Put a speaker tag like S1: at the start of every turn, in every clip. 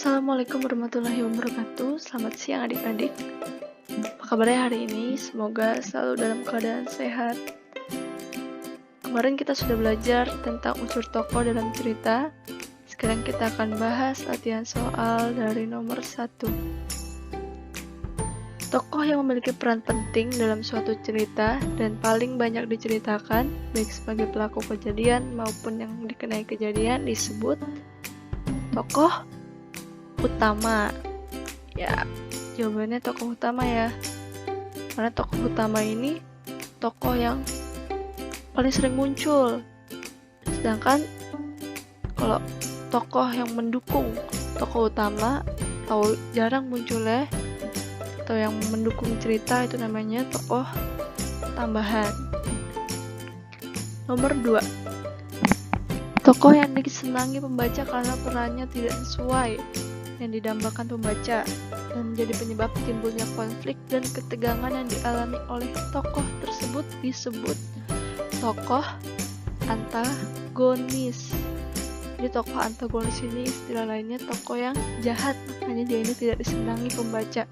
S1: Assalamualaikum warahmatullahi wabarakatuh. Selamat siang adik-adik. Apa kabarnya hari ini? Semoga selalu dalam keadaan sehat. Kemarin kita sudah belajar tentang unsur tokoh dalam cerita. Sekarang kita akan bahas latihan soal dari nomor 1. Tokoh yang memiliki peran penting dalam suatu cerita dan paling banyak diceritakan, baik sebagai pelaku kejadian maupun yang dikenai kejadian, disebut tokoh utama. Ya, jawabannya tokoh utama ya. Karena tokoh utama ini tokoh yang paling sering muncul. Sedangkan kalau tokoh yang mendukung tokoh utama atau jarang munculnya, atau yang mendukung cerita, itu namanya tokoh tambahan. Nomor 2. Tokoh yang disenangi pembaca karena perannya tidak sesuai yang didambakan pembaca dan menjadi penyebab timbulnya konflik dan ketegangan yang dialami oleh tokoh tersebut disebut tokoh antagonis. Jadi tokoh antagonis ini istilah lainnya tokoh yang jahat, makanya dia ini tidak disenangi pembaca.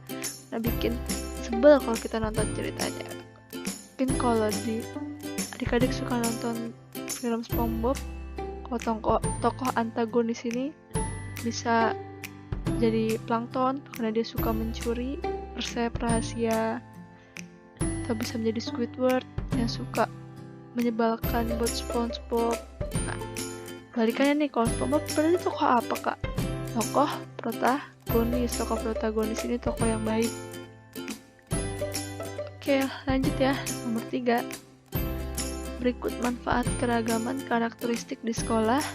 S1: Nah, bikin sebel kalau kita nonton ceritanya. Mungkin kalau adik-adik suka nonton film SpongeBob, kalau tokoh antagonis ini bisa jadi plankton karena dia suka mencuri resep rahasia, atau bisa menjadi Squidward yang suka menyebalkan buat SpongeBob. Nah, balikannya nih, kalau SpongeBob berarti tokoh apa kak? Tokoh protagonis ini tokoh yang baik. Oke, lanjut ya. Nomor 3. Berikut manfaat keragaman karakteristik di sekolah.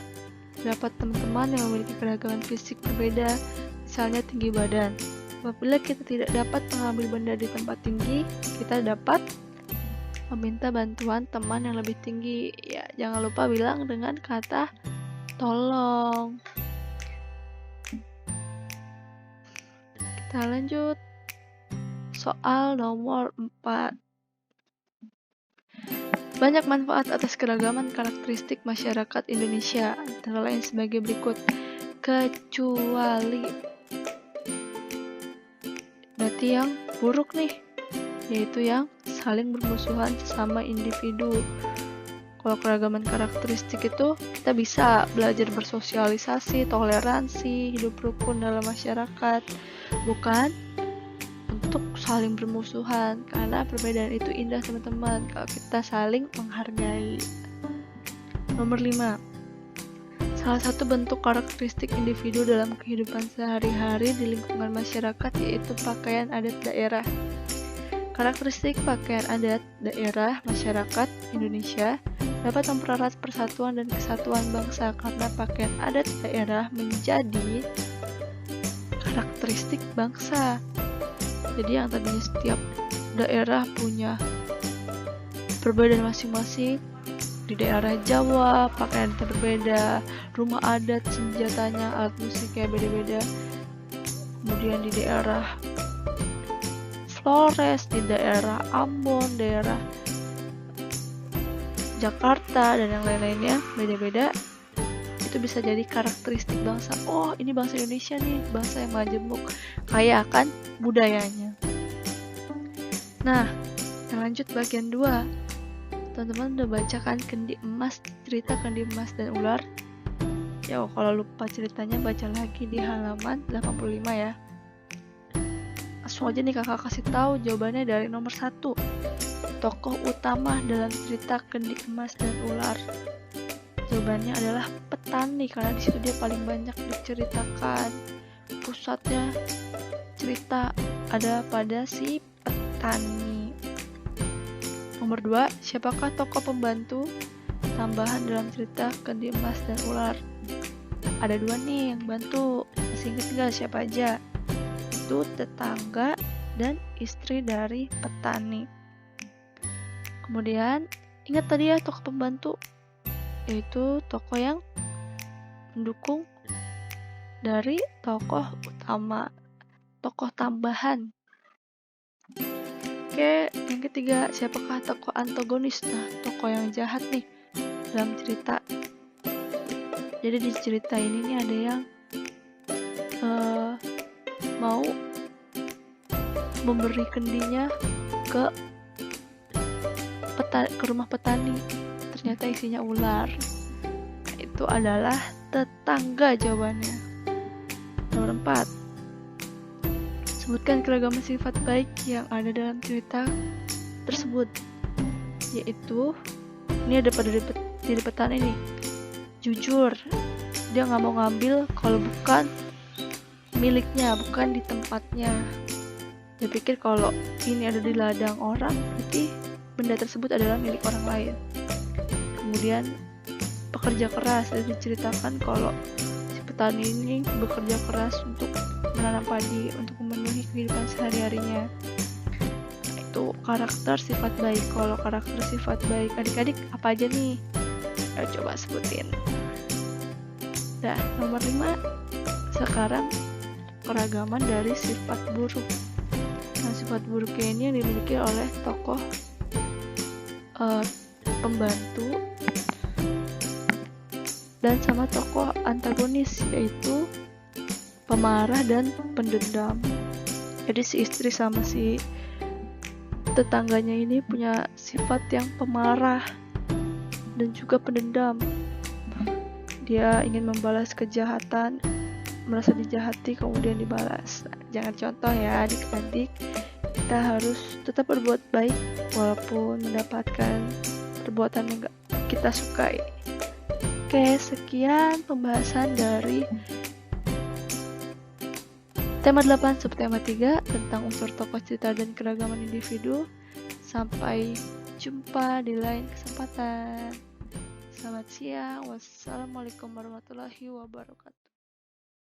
S1: Terdapat teman-teman yang memiliki keragaman fisik berbeda, misalnya tinggi badan. Apabila kita tidak dapat mengambil benda di tempat tinggi, kita dapat meminta bantuan teman yang lebih tinggi. Ya, jangan lupa bilang dengan kata tolong. Kita lanjut. Soal nomor 4. Banyak manfaat atas keragaman karakteristik masyarakat Indonesia, antara lain sebagai berikut. Kecuali, berarti yang buruk nih, yaitu yang saling bermusuhan sesama individu. Kalau keragaman karakteristik itu kita bisa belajar bersosialisasi, toleransi, hidup rukun dalam masyarakat, bukan untuk saling bermusuhan, karena perbedaan itu indah teman-teman kalau kita saling menghargai. Nomor 5. Salah satu bentuk karakteristik individu dalam kehidupan sehari-hari di lingkungan masyarakat yaitu pakaian adat daerah. Karakteristik pakaian adat daerah masyarakat Indonesia dapat mempererat persatuan dan kesatuan bangsa karena pakaian adat daerah menjadi karakteristik bangsa. Jadi yang tadinya setiap daerah punya perbedaan masing-masing, di daerah Jawa pakaian berbeda, rumah adat senjatanya, alat musiknya beda-beda. Kemudian di daerah Flores, di daerah Ambon, daerah Jakarta, dan yang lain-lainnya beda-beda. Itu bisa jadi karakteristik bangsa. Oh, ini bangsa Indonesia nih, bangsa yang majemuk, kaya akan budayanya. Nah, yang lanjut bagian 2. Teman-teman udah baca kan cerita Kendi Emas dan Ular? Ya, kalau lupa ceritanya baca lagi di halaman 85 ya. Langsung aja nih kakak kasih tahu jawabannya dari nomor 1. Tokoh utama dalam cerita Kendi Emas dan Ular. Jawabannya adalah petani, karena disitu dia paling banyak diceritakan. Pusatnya cerita ada pada si petani. Nomor 2, siapakah tokoh pembantu tambahan dalam cerita Kendi Emas dan Ular? Ada 2 nih yang bantu. Masih ingat gak siapa aja? Itu tetangga dan istri dari petani. Kemudian ingat tadi ya tokoh pembantu, yaitu tokoh yang mendukung dari tokoh utama, tokoh tambahan. Oke, yang ketiga, siapakah tokoh antagonis? Nah, tokoh yang jahat nih dalam cerita. Jadi di cerita ini nih ada yang mau memberi kendinya ke rumah petani, ternyata isinya ular. Nah, itu adalah tetangga jawabannya. Nomor 4, sebutkan keragaman sifat baik yang ada dalam cerita tersebut. Yaitu, ini ada pada diri petani nih, jujur, dia nggak mau ngambil kalau bukan miliknya, bukan di tempatnya. Dia pikir kalau ini ada di ladang orang, berarti benda tersebut adalah milik orang lain. Kemudian pekerja keras, dan diceritakan kalau si petani ini bekerja keras untuk menanam padi, untuk memenuhi kehidupan sehari-harinya. Itu karakter sifat baik. Kalau karakter sifat baik adik-adik apa aja nih? Ayo coba sebutin. Nah, nomor 5, sekarang keragaman dari sifat buruk. Nah, sifat buruknya ini yang dimiliki oleh tokoh pembantu dan sama tokoh antagonis, yaitu pemarah dan pendendam. Jadi si istri sama si tetangganya ini punya sifat yang pemarah dan juga pendendam. Dia ingin membalas kejahatan, merasa dijahati kemudian dibalas. Jangan contoh ya adik-adik, kita harus tetap berbuat baik walaupun mendapatkan perbuatan yang gak kita sukai. Oke, sekian pembahasan dari tema 8 subtema 3 tentang unsur tokoh cerita dan keragaman individu. Sampai jumpa di lain kesempatan. Selamat siang. Wassalamualaikum warahmatullahi wabarakatuh.